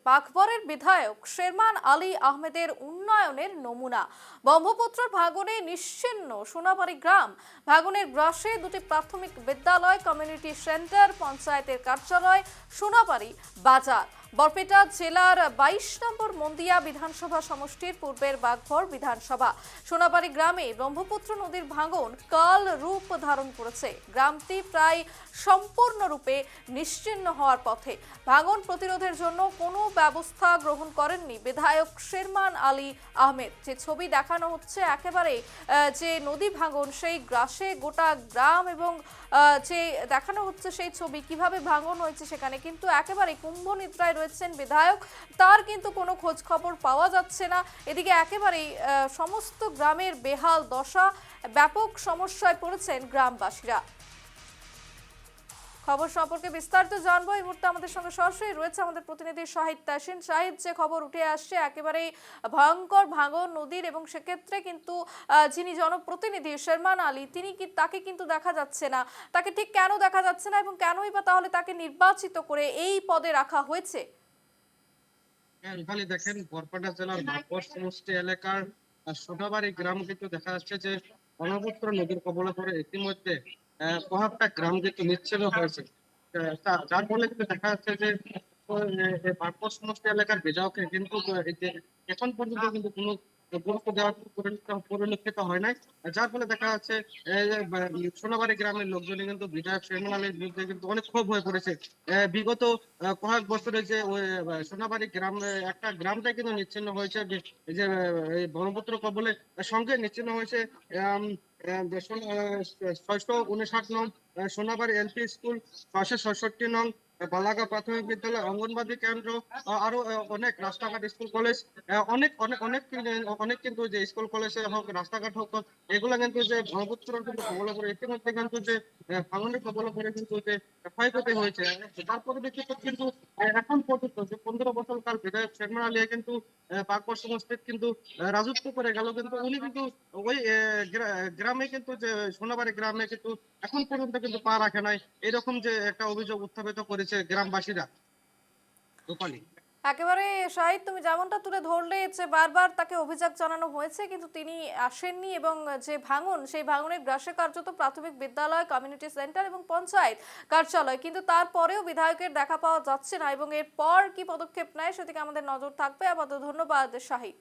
বাঘবরের বিধায়ক শেরমান আলী আহমেদের উন্নয়নের নমুনা। ব্রহ্মপুত্রের ভাঙনে নিশ্চিহ্ন সোনাবাড়ি গ্রাম। ভাঙনের গ্রাসে দুটি প্রাথমিক বিদ্যালয়, কমিউনিটি সেন্টার, পঞ্চায়েতের কার্যালয়, সোনাবাড়ি বাজার। বরপেটা জেলার 22 নম্বর মন্দিয়া বিধানসভা সমষ্টির পূর্বের বাঘবর বিধানসভা। সোনাবাড়ি গ্রামে ব্রহ্মপুত্র নদীর ভাঙন কাল রূপ ধারণ করেছে। গ্রামটি প্রায় সম্পূর্ণরূপে নিশ্চিহ্ন হওয়ার পথে। ভাঙন প্রতিরোধের জন্য কোনো ব্যবস্থা গ্রহণ করেননি বিধায়ক শেরমান আলী আহমেদ। যে ছবি দেখানো হচ্ছে একেবারে যে নদী ভাঙন, সেই গ্রাসে গোটা গ্রাম এবং যে দেখানো হচ্ছে সেই ছবি কিভাবে ভাঙন হয়েছে, সেখানে কিন্তু একেবারে কুম্ভ নিদ্রায় রয়েছেন বিধায়ক। তার কিন্তু কোনো খোঁজ খবর পাওয়া যাচ্ছে না। এদিকে একেবারেই সমস্ত গ্রামের বেহাল দশা, ব্যাপক সমস্যায় পড়েছেন গ্রামবাসীরা। খবর সম্পর্কে বিস্তারিত জানবো এই মুহূর্তে আমাদের সঙ্গে সরাসরি রয়েছে আমাদের প্রতিনিধি শাহিদ তাসিন। শাহিদ, যে খবর উঠে আসছে একেবারেই ভয়ঙ্কর ভাঙন নদীর, এবং সেক্ষেত্রে কিন্তু যিনি জনপ্রতিনিধি শেরমান আলী, তাকে কিন্তু দেখা যাচ্ছে না। তাকে ঠিক কেন দেখা যাচ্ছে না এবং কেনই বা তাহলে তাকে নির্বাচিত করে এই পদে রাখা হয়েছে? দেখেন, বরপেটা জেলার ভাগবর সমষ্টি এলাকার সোনাবাড়ি গ্রাম কিন্তু দেখা যাচ্ছে যে ব্রহ্মপুত্র নদীর কবলে পড়ে ইতিমধ্যে কয়েকটা গ্রাম কিন্তু নিচ্ছিন্ন হয়েছে। যার ফলে কিন্তু দেখা যাচ্ছে যে ভাগবর সমষ্টি এলাকার বিধায়ককে কিন্তু এখন পর্যন্ত কিন্তু কোনো গুরুত্ব দেওয়া পরিলক্ষিত হয় নাই। যার ফলে দেখা যাচ্ছে সোনাবাড়ি গ্রামের লোকজন কিন্তু বিধায়ক শেরমান আলীর বিরুদ্ধে কিন্তু অনেক ক্ষোভ হয়ে পড়েছে। বিগত কয়েক বছরে যে ওই সোনাবাড়ি গ্রাম, একটা গ্রামটা কিন্তু নিচ্ছিন্ন হয়েছে, যে এই ব্রহ্মপুত্র কবলে সঙ্গে নিচ্ছিন্ন হয়েছে। 659 নং সোনাবাড়ি এলপি স্কুল, 667 নং বালাগা প্রাথমিক বিদ্যালয়, অঙ্গনবাদী কেন্দ্র, আরো অনেক রাস্তাঘাট, স্কুল কলেজ, অনেক অনেক অনেক অনেক কিন্তু যে স্কুল কলেজে হোক, রাস্তাঘাট হোক, এগুলো কিন্তু যে ব্রহ্মপুত্র কিন্তু কবলে পড়ে ইতিমধ্যে কিন্তু যে ভাঙনের কবলে পড়ে কিন্তু যে ক্ষয়ক্ষতি হয়েছে। তার পরিপ্রেক্ষিতে কিন্তু এখন পর্যন্ত যে 15 বছর কাল বিধায়ক শেরমান আলী কিন্তু পাকবর সমষ্টির কিন্তু রাজত্ব করে গেল, কিন্তু উনি কিন্তু ওই গ্রামে কিন্তু যে সোনাবাড়ি গ্রামে কিন্তু এখন পর্যন্ত কিন্তু পা রাখে নাই, এরকম যে একটা অভিযোগ উত্থাপিত করেছে গ্রামবাসীরা। রূপালী। একেবারে শাহিদ, তুমি যেমনটা তুলে ধরলে যে বারবার তাকে অভিযোগ জানানো হয়েছে কিন্তু তিনি আসেননি, এবং যে ভাঙন, সেই ভাঙনের গ্রাসে কার্যত প্রাথমিক বিদ্যালয়, কমিউনিটি সেন্টার এবং পঞ্চায়েত কার্যালয়, কিন্তু তারপরেও বিধায়কের দেখা পাওয়া যাচ্ছে না। এবং এরপর কি পদক্ষেপ নেয় সেদিকে আমাদের নজর থাকবে। আপাতত ধন্যবাদ শাহিদ।